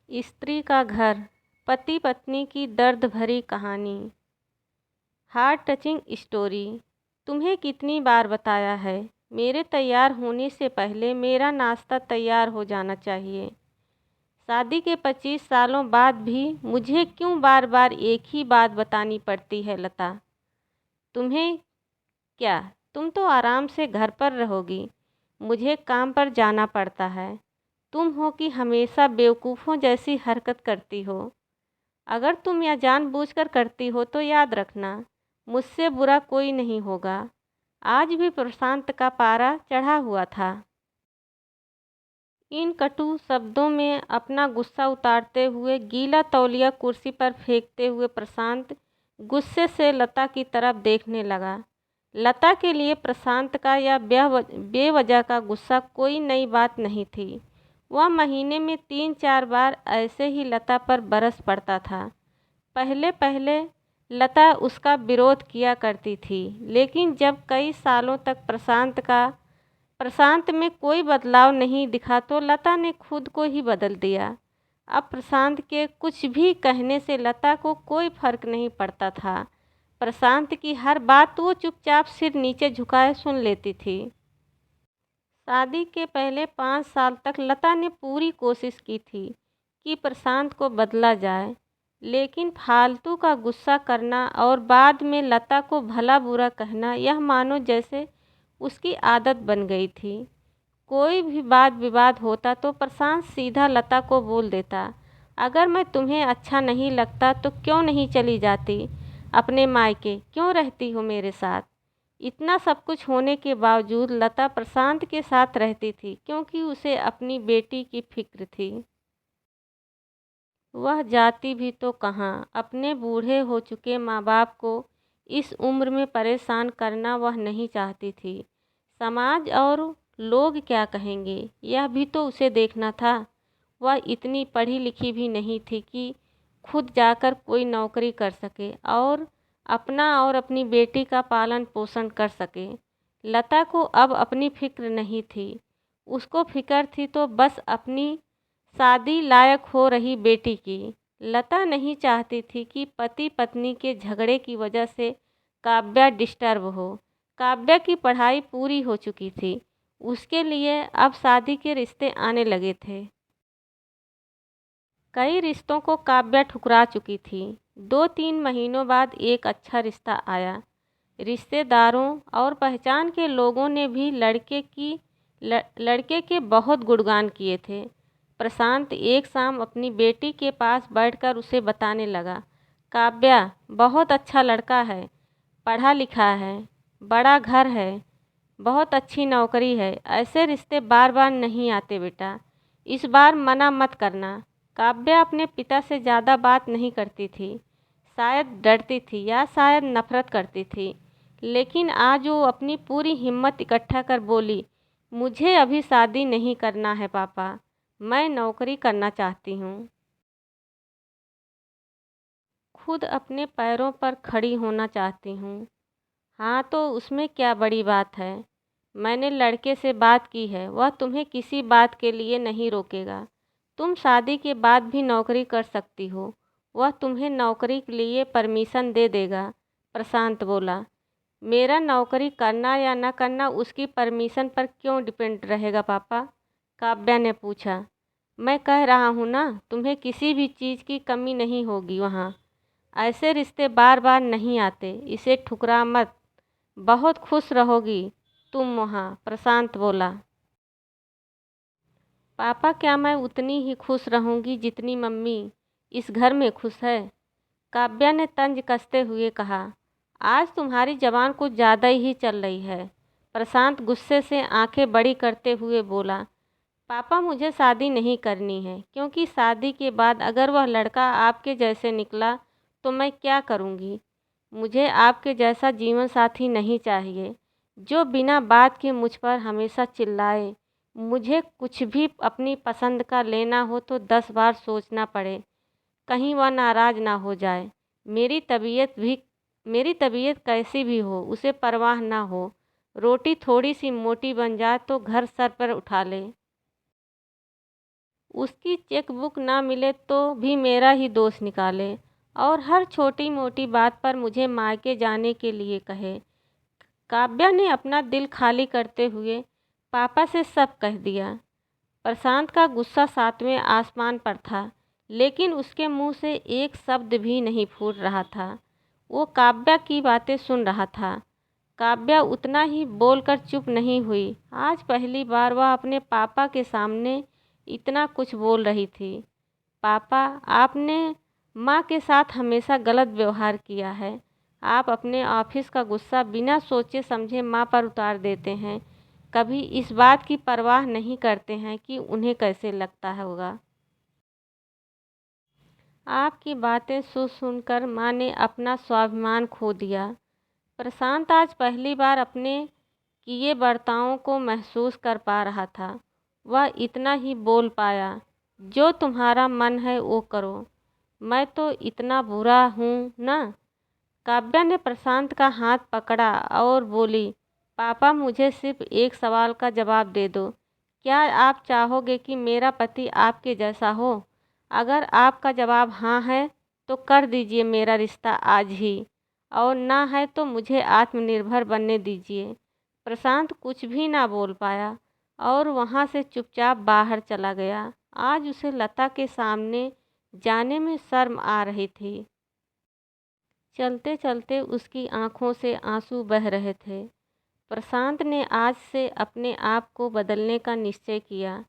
स्त्री का घर, पति पत्नी की दर्द भरी कहानी। Heart touching story. तुम्हें कितनी बार बताया है, मेरे तैयार होने से पहले मेरा नाश्ता तैयार हो जाना चाहिए। शादी के 25 सालों बाद भी मुझे क्यों बार बार एक ही बात बतानी पड़ती है लता? तुम्हें क्या, तुम तो आराम से घर पर रहोगी, मुझे काम पर जाना पड़ता है। तुम हो कि हमेशा बेवकूफ़ों जैसी हरकत करती हो। अगर तुम यह जानबूझकर करती हो तो याद रखना, मुझसे बुरा कोई नहीं होगा। आज भी प्रशांत का पारा चढ़ा हुआ था। इन कटु शब्दों में अपना गुस्सा उतारते हुए, गीला तौलिया कुर्सी पर फेंकते हुए प्रशांत गुस्से से लता की तरफ देखने लगा। लता के लिए प्रशांत का यह बेवजह का गुस्सा कोई नई बात नहीं थी। वह महीने में 3-4 बार ऐसे ही लता पर बरस पड़ता था। पहले पहले लता उसका विरोध किया करती थी, लेकिन जब कई सालों तक प्रशांत में कोई बदलाव नहीं दिखा तो लता ने खुद को ही बदल दिया। अब प्रशांत के कुछ भी कहने से लता को कोई फर्क नहीं पड़ता था। प्रशांत की हर बात वो चुपचाप सिर नीचे झुकाए सुन लेती थी। शादी के पहले 5 साल तक लता ने पूरी कोशिश की थी कि प्रशांत को बदला जाए, लेकिन फालतू का गुस्सा करना और बाद में लता को भला बुरा कहना, यह मानो जैसे उसकी आदत बन गई थी। कोई भी वाद विवाद होता तो प्रशांत सीधा लता को बोल देता, अगर मैं तुम्हें अच्छा नहीं लगता तो क्यों नहीं चली जाती अपने मायके, क्यों रहती हो मेरे साथ? इतना सब कुछ होने के बावजूद लता प्रशांत के साथ रहती थी, क्योंकि उसे अपनी बेटी की फिक्र थी। वह जाती भी तो कहाँ, अपने बूढ़े हो चुके माँ बाप को इस उम्र में परेशान करना वह नहीं चाहती थी। समाज और लोग क्या कहेंगे, यह भी तो उसे देखना था। वह इतनी पढ़ी लिखी भी नहीं थी कि खुद जाकर कोई नौकरी कर सके और अपना और अपनी बेटी का पालन पोषण कर सके। लता को अब अपनी फिक्र नहीं थी, उसको फिक्र थी तो बस अपनी शादी लायक हो रही बेटी की। लता नहीं चाहती थी कि पति पत्नी के झगड़े की वजह से काव्या डिस्टर्ब हो। काव्या की पढ़ाई पूरी हो चुकी थी, उसके लिए अब शादी के रिश्ते आने लगे थे। कई रिश्तों को काव्या ठुकरा चुकी थी। 2-3 महीनों बाद एक अच्छा रिश्ता आया। रिश्तेदारों और पहचान के लोगों ने भी लड़के के बहुत गुणगान किए थे। प्रशांत एक शाम अपनी बेटी के पास बैठकर उसे बताने लगा, काव्या बहुत अच्छा लड़का है, पढ़ा लिखा है, बड़ा घर है, बहुत अच्छी नौकरी है। ऐसे रिश्ते बार बार नहीं आते बेटा, इस बार मना मत करना। काव्या अपने पिता से ज़्यादा बात नहीं करती थी, शायद डरती थी या शायद नफरत करती थी, लेकिन आज वो अपनी पूरी हिम्मत इकट्ठा कर बोली, मुझे अभी शादी नहीं करना है पापा, मैं नौकरी करना चाहती हूँ। खुद अपने पैरों पर खड़ी होना चाहती हूँ। हाँ तो उसमें क्या बड़ी बात है? मैंने लड़के से बात की है, वह तुम्हें किसी बात के लिए नहीं रोकेगा। तुम शादी के बाद भी नौकरी कर सकती हो, वह तुम्हें नौकरी के लिए परमिशन दे देगा। प्रशांत बोला, मेरा नौकरी करना या न करना उसकी परमिशन पर क्यों डिपेंड रहेगा पापा? काव्या ने पूछा। मैं कह रहा हूँ ना, तुम्हें किसी भी चीज़ की कमी नहीं होगी वहाँ। ऐसे रिश्ते बार बार नहीं आते, इसे ठुकरा मत, बहुत खुश रहोगी तुम वहाँ। प्रशांत बोला, पापा क्या मैं उतनी ही खुश रहूँगी जितनी मम्मी इस घर में खुश है? काव्या ने तंज कसते हुए कहा, आज तुम्हारी जबान कुछ ज़्यादा ही चल रही है। प्रशांत गुस्से से आंखें बड़ी करते हुए बोला, पापा मुझे शादी नहीं करनी है, क्योंकि शादी के बाद अगर वह लड़का आपके जैसे निकला तो मैं क्या करूँगी? मुझे आपके जैसा जीवन साथी नहीं चाहिए, जो बिना बात के मुझ पर हमेशा चिल्लाए। मुझे कुछ भी अपनी पसंद का लेना हो तो 10 बार सोचना पड़े, कहीं वह नाराज़ ना हो जाए। मेरी तबीयत कैसी भी हो उसे परवाह ना हो, रोटी थोड़ी सी मोटी बन जाए तो घर सर पर उठा ले। उसकी चेकबुक ना मिले तो भी मेरा ही दोष निकाले और हर छोटी मोटी बात पर मुझे मायके जाने के लिए कहे। काव्या ने अपना दिल खाली करते हुए पापा से सब कह दिया। प्रशांत का गुस्सा सातवें आसमान पर था, लेकिन उसके मुंह से एक शब्द भी नहीं फूट रहा था। वो काव्या की बातें सुन रहा था। काव्या उतना ही बोलकर चुप नहीं हुई। आज पहली बार वह अपने पापा के सामने इतना कुछ बोल रही थी। पापा, आपने माँ के साथ हमेशा गलत व्यवहार किया है। आप अपने ऑफिस का गुस्सा बिना सोचे समझे माँ पर उतार देते हैं। कभी इस बात की परवाह नहीं करते हैं कि उन्हें कैसे लगता होगा। आपकी बातें सुनकर माँ ने अपना स्वाभिमान खो दिया। प्रशांत आज पहली बार अपने किए बर्तावों को महसूस कर पा रहा था। वह इतना ही बोल पाया, जो तुम्हारा मन है वो करो। मैं तो इतना बुरा हूँ ना? काव्या ने प्रशांत का हाथ पकड़ा और बोली, पापा, मुझे सिर्फ एक सवाल का जवाब दे दो। क्या आप चाहोगे कि मेरा पति आपके जैसा हो? अगर आपका जवाब हाँ है तो कर दीजिए मेरा रिश्ता आज ही, और ना है तो मुझे आत्मनिर्भर बनने दीजिए। प्रशांत कुछ भी ना बोल पाया और वहाँ से चुपचाप बाहर चला गया। आज उसे लता के सामने जाने में शर्म आ रही थी। चलते चलते उसकी आंखों से आंसू बह रहे थे। प्रशांत ने आज से अपने आप को बदलने का निश्चय किया।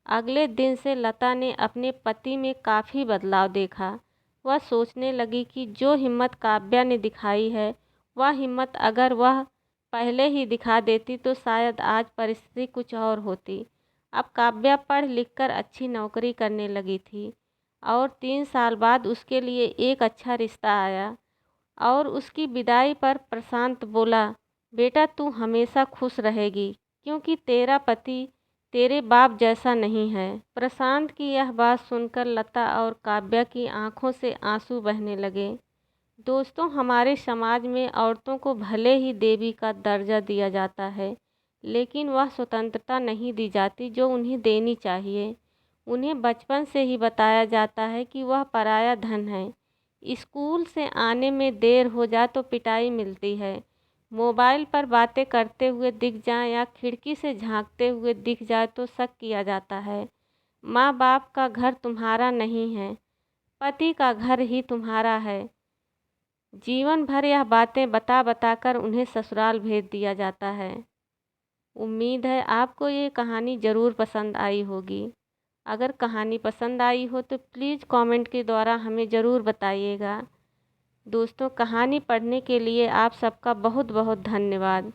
अगले दिन से लता ने अपने पति में काफ़ी बदलाव देखा। वह सोचने लगी कि जो हिम्मत काव्या ने दिखाई है, वह हिम्मत अगर वह पहले ही दिखा देती तो शायद आज परिस्थिति कुछ और होती। अब काव्या पढ़ लिख कर अच्छी नौकरी करने लगी थी और 3 साल बाद उसके लिए एक अच्छा रिश्ता आया। और उसकी विदाई पर प्रशांत बोला, बेटा तू हमेशा खुश रहेगी, क्योंकि तेरा पति तेरे बाप जैसा नहीं है। प्रशांत की यह बात सुनकर लता और काव्या की आंखों से आंसू बहने लगे। दोस्तों, हमारे समाज में औरतों को भले ही देवी का दर्जा दिया जाता है, लेकिन वह स्वतंत्रता नहीं दी जाती जो उन्हें देनी चाहिए। उन्हें बचपन से ही बताया जाता है कि वह पराया धन है। स्कूल से आने में देर हो जाए तो पिटाई मिलती है। मोबाइल पर बातें करते हुए दिख जाए या खिड़की से झांकते हुए दिख जाए तो शक किया जाता है। माँ बाप का घर तुम्हारा नहीं है, पति का घर ही तुम्हारा है। जीवन भर यह बातें बता बता कर उन्हें ससुराल भेज दिया जाता है। उम्मीद है आपको ये कहानी ज़रूर पसंद आई होगी। अगर कहानी पसंद आई हो तो प्लीज़ कमेंट के द्वारा हमें ज़रूर बताइएगा। दोस्तों, कहानी पढ़ने के लिए आप सबका बहुत बहुत धन्यवाद।